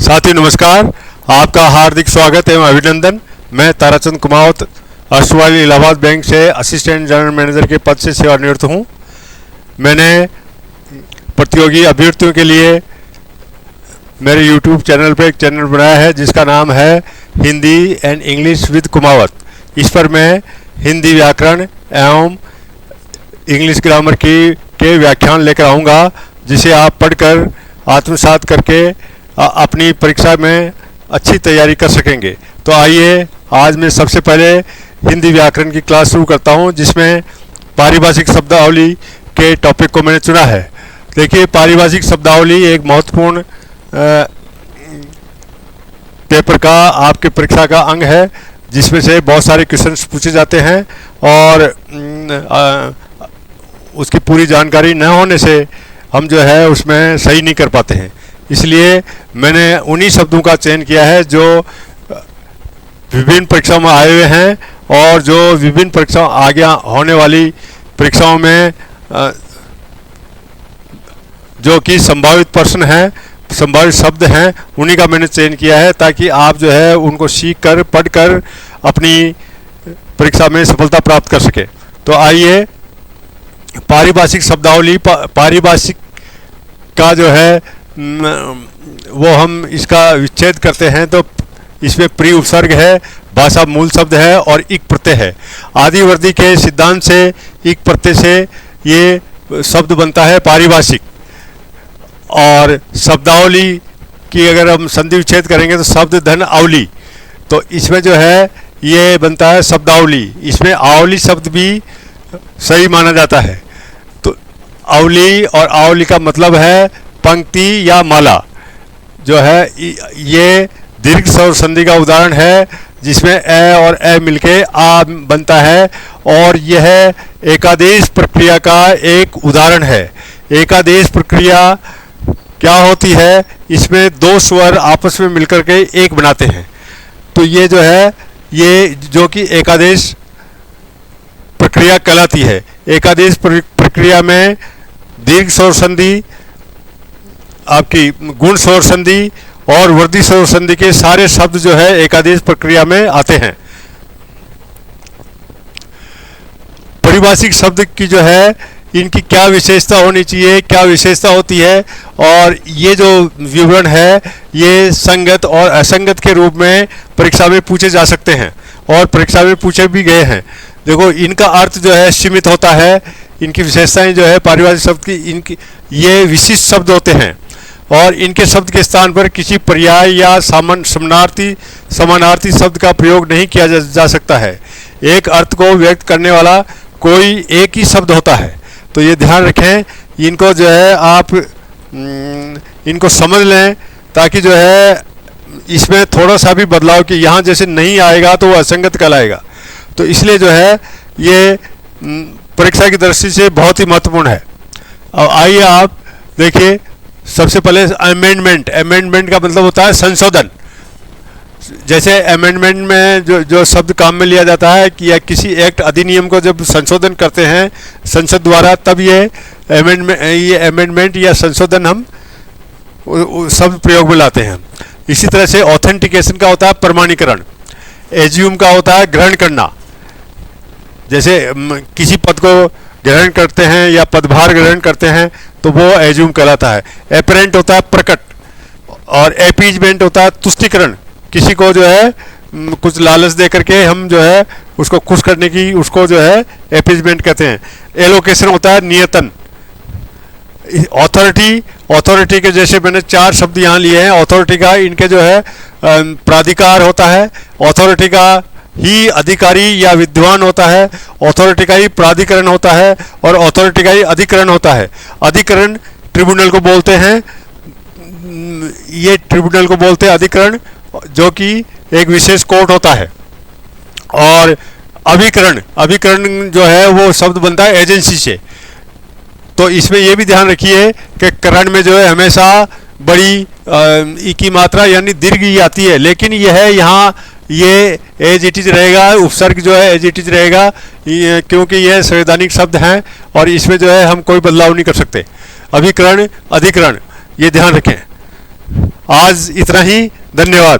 साथियों नमस्कार, आपका हार्दिक स्वागत एवं अभिनंदन। मैं ताराचंद कुमावत अश्वाल इलाहाबाद बैंक से असिस्टेंट जनरल मैनेजर के पद से सेवानिवृत्त हूँ। मैंने प्रतियोगी अभ्यर्थियों के लिए मेरे यूट्यूब चैनल पर एक चैनल बनाया है जिसका नाम है Hindi and English with Kumawat. इस पर मैं हिंदी व्याकरण एवं इंग्लिश ग्रामर के व्याख्यान लेकर आऊँगा, जिसे आप पढ़कर आत्मसात करके अपनी परीक्षा में अच्छी तैयारी कर सकेंगे। तो आइए आज मैं सबसे पहले हिंदी व्याकरण की क्लास शुरू करता हूं, जिसमें पारिभाषिक शब्दावली के टॉपिक को मैंने चुना है। देखिए, पारिभाषिक शब्दावली एक महत्वपूर्ण पेपर का आपके परीक्षा का अंग है, जिसमें से बहुत सारे क्वेश्चंस पूछे जाते हैं और उसकी पूरी जानकारी न होने से हम जो है उसमें सही नहीं कर पाते हैं। इसलिए मैंने उन्हीं शब्दों का चयन किया है जो विभिन्न परीक्षाओं में आए हुए हैं और जो विभिन्न परीक्षाओं आगे होने वाली परीक्षाओं में जो कि संभावित प्रश्न हैं, संभावित शब्द हैं, उन्हीं का मैंने चयन किया है, ताकि आप जो है उनको सीख कर पढ़ कर अपनी परीक्षा में सफलता प्राप्त कर सके। तो आइए पारिभाषिक शब्दावली, पारिभाषिक का जो है वो हम इसका विच्छेद करते हैं तो इसमें प्री उपसर्ग है, भाषा मूल शब्द है और इक प्रत्यय है। आदिवर्दी के सिद्धांत से इक प्रत्यय से ये शब्द बनता है पारिभाषिक। और शब्दावली की अगर हम संधि विच्छेद करेंगे तो शब्द धन आवली, तो इसमें जो है ये बनता है शब्दावली। इसमें आवली शब्द भी सही माना जाता है। तो आवली और आवली का मतलब है पंक्ति या माला। जो है ये दीर्घ स्वर संधि का उदाहरण है, जिसमें ए और ए मिलके आ बनता है, और यह एकादेश प्रक्रिया का एक उदाहरण है। एकादेश प्रक्रिया क्या होती है? इसमें दो स्वर आपस में मिलकर के एक बनाते हैं। तो ये जो है ये जो कि एकादेश प्रक्रिया कहलाती है। एकादेश प्रक्रिया में दीर्घ स्वर संधि, आपकी गुण स्वर संधि और वृद्धि स्वर संधि के सारे शब्द जो है एकादेश प्रक्रिया में आते हैं। पारिभाषिक शब्द की जो है इनकी क्या विशेषता होनी चाहिए, क्या विशेषता होती है, और ये जो विवरण है ये संगत और असंगत के रूप में परीक्षा में पूछे जा सकते हैं और परीक्षा में पूछे भी गए हैं। देखो, इनका अर्थ जो है सीमित होता है। इनकी विशेषताएं जो है पारिभाषिक शब्द की, इनकी ये विशिष्ट शब्द होते हैं और इनके शब्द के स्थान पर किसी पर्याय या समानार्थी शब्द का प्रयोग नहीं किया जा सकता है। एक अर्थ को व्यक्त करने वाला कोई एक ही शब्द होता है। तो ये ध्यान रखें, इनको जो है आप इनको समझ लें, ताकि जो है इसमें थोड़ा सा भी बदलाव कि यहाँ जैसे नहीं आएगा तो वो असंगत कहलाएगा। तो इसलिए जो है ये परीक्षा की दृष्टि से बहुत ही महत्वपूर्ण है। अब आइए आप देखिए, सबसे पहले अमेंडमेंट का मतलब होता है संशोधन। जैसे अमेंडमेंट में जो शब्द काम में लिया जाता है कि या किसी एक्ट अधिनियम को जब संशोधन करते हैं संसद द्वारा, तब ये अमेंडमेंट या संशोधन हम शब्द प्रयोग में लाते हैं। इसी तरह से ऑथेंटिकेशन का होता है प्रमाणीकरण। एज्यूम का होता है ग्रहण करना। जैसे किसी पद को ग्रहण करते हैं या पदभार ग्रहण करते हैं तो वो एज्यूम कहलाता है। एपरेंट होता है प्रकट, और एपीजमेंट होता है तुष्टिकरण। किसी को जो है कुछ लालच दे करके हम जो है उसको खुश करने की, उसको जो है एपीजमेंट कहते हैं। एलोकेशन होता है नियतन। ऑथोरिटी के जैसे मैंने 4 शब्द यहाँ लिए हैं। ऑथोरिटी का इनके जो है प्राधिकार होता है। ऑथोरिटी का ही अधिकारी या विद्वान होता है। ऑथोरिटी का ही प्राधिकरण होता है और ऑथोरिटी का ही अधिकरण होता है। अधिकरण ट्रिब्यूनल को बोलते हैं। ये ट्रिब्यूनल को बोलते हैं अधिकरण, जो कि एक विशेष कोर्ट होता है। और अभिकरण जो है वो शब्द बनता है एजेंसी से। तो इसमें ये भी ध्यान रखिए कि करण में जो है हमेशा बड़ी ई की मात्रा यानी दीर्घ ही आती है, लेकिन यह है यहाँ ये एज इट इज रहेगा। उपसर्ग जो है एज इट इज रहेगा, क्योंकि यह संवैधानिक शब्द हैं और इसमें जो है हम कोई बदलाव नहीं कर सकते। अभिकरण, अधिकरण, ये ध्यान रखें। आज इतना ही, धन्यवाद।